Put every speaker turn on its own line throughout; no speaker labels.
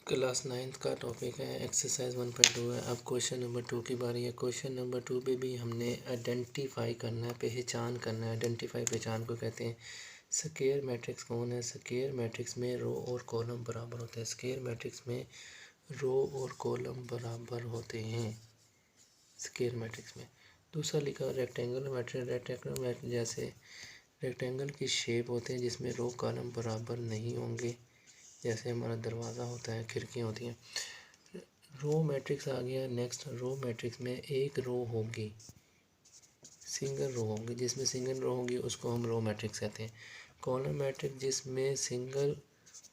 Class 9th का topic है exercise 1.2 है। अब क्वेश्चन नंबर 2 की बारी है। क्वेश्चन नंबर 2 पे भी हमने आइडेंटिफाई करना है, पहचान करना है। आइडेंटिफाई पहचान को कहते हैं। स्क्वायर मैट्रिक्स कौन है? स्क्वायर मैट्रिक्स में रो और कॉलम बराबर होते हैं। स्क्वायर मैट्रिक्स में रो और कॉलम बराबर होते हैं स्क्वायर मैट्रिक्स में। दूसरा लिखा रेक्टेंगुलर मैट्रिक्स। रेक्टेंगुलर मैट्रिक्स जैसे रेक्टेंगल की शेप होते हैं जिसमें रो कॉलम बराबर नहीं होंगे, जैसे हमारा दरवाज़ा होता है, खिड़कियाँ होती हैं। रो मैट्रिक्स आ गया नेक्स्ट। रो मैट्रिक्स में एक रो होगी, सिंगल रो होगी। जिसमें सिंगल रो होगी उसको हम रो मैट्रिक्स कहते हैं। कॉलम मैट्रिक्स जिसमें सिंगल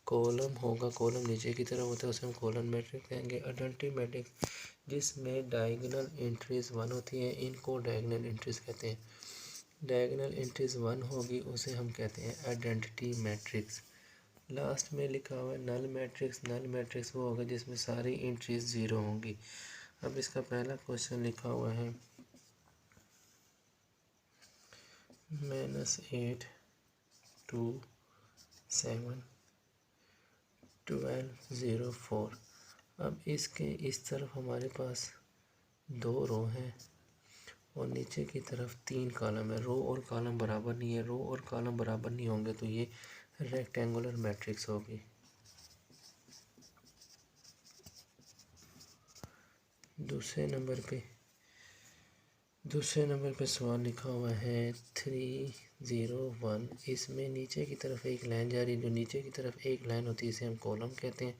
कॉलम होगा, कॉलम नीचे की तरफ होता है, उसे हम कॉलम मैट्रिक्स कहेंगे। आइडेंटिटी मैट्रिक्स जिसमें डायगोनल एंट्रीज 1 होती हैं, इनको डायगोनल एंट्रीज कहते हैं। डायगोनल एंट्रीज 1 होगी उसे हम कहते हैं आइडेंटिटी मैट्रिक्स। लास्ट में लिखा हुआ है नल मैट्रिक्स। नल मैट्रिक्स वो होगा जिसमें सारी एंट्रीज 0 होंगी। अब इसका पहला क्वेश्चन लिखा हुआ है -8 2 7 12 0 4। अब इसके इस तरफ हमारे पास 2 रो हैं और नीचे की तरफ 3 कॉलम है। रो और कॉलम बराबर नहीं है। रो और कॉलम बराबर नहीं होंगे तो ये रेक्टेंगुलर मैट्रिक्स होगी। दूसरे नंबर पे सवाल लिखा हुआ है 3 0 1। इसमें नीचे की तरफ एक लाइन जा रही है। जो नीचे की तरफ एक लाइन होती है इसे हम कॉलम कहते हैं।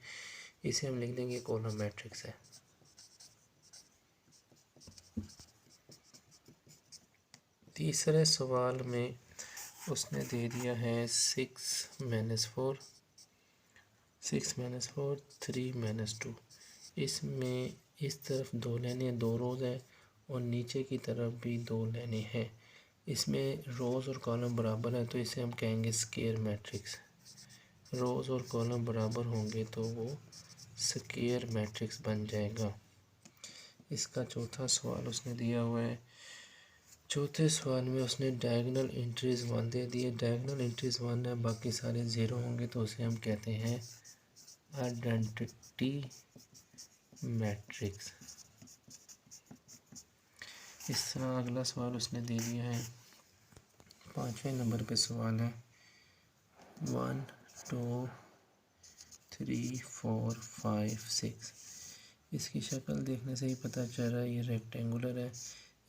इसे हम लिख देंगे कॉलम मैट्रिक्स है। तीसरे सवाल में उसने दे दिया है 6 - 4 3 - 2। इसमें इस तरफ 2 लाइनें, 2 रोज़ है और नीचे की तरफ भी 2 लाइनें हैं। इसमें रोज़ और कॉलम बराबर है तो इसे हम कहेंगे स्क्वायर मैट्रिक्स। रोज़ और कॉलम बराबर होंगे तो वो स्क्वायर मैट्रिक्स बन जाएगा। इसका चौथा सवाल उसने दिया हुआ है। चौथे सवाल में उसने डायगोनल एंट्रीज 1 दे दिए। डायगोनल एंट्रीज 1 है, बाकी सारे 0 होंगे तो उसे हम कहते हैं आइडेंटिटी मैट्रिक्स। इस तरह अगला सवाल उसने दे दिया है। 5वें नंबर पे सवाल है 1 2 3 4 5 6। इसकी शक्ल देखने से ही पता चल रहा है ये रेक्टेंगुलर है।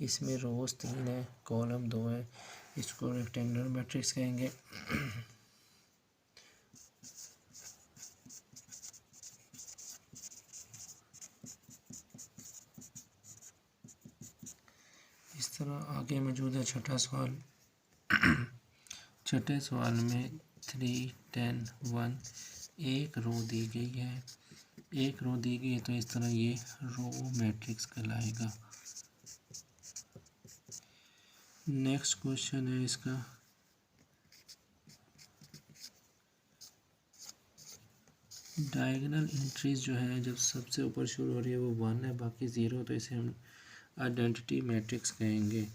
इसमें रोज़ 3 है, कॉलम 2 है। इसको रेक्टेंगुलर मैट्रिक्स कहेंगे। इस तरह आगे मौजूद है छठा सवाल। छठे सवाल में 3 10 1 एक रो दी गई है। एक रो दी गई है तो इस तरह ये रो मैट्रिक्स कहलाएगा। नेक्स्ट क्वेश्चन है इसका डायगोनल एंट्रीज जो है जब सबसे ऊपर शुरू हो रही है वो 1 है, बाकी 0, तो इसे हम आइडेंटिटी मैट्रिक्स कहेंगे।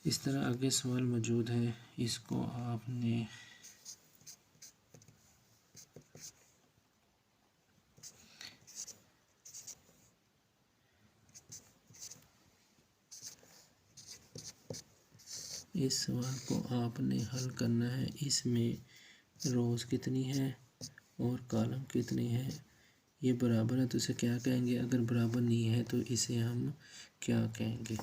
इस तरह आगे सवाल मौजूद है। इसको आपने इस सवाल को आपने हल करना है। इसमें रोज़ कितनी है और कॉलम कितनी है, ये बराबर है तो इसे क्या कहेंगे। अगर बराबर नहीं है तो इसे हम क्या कहेंगे।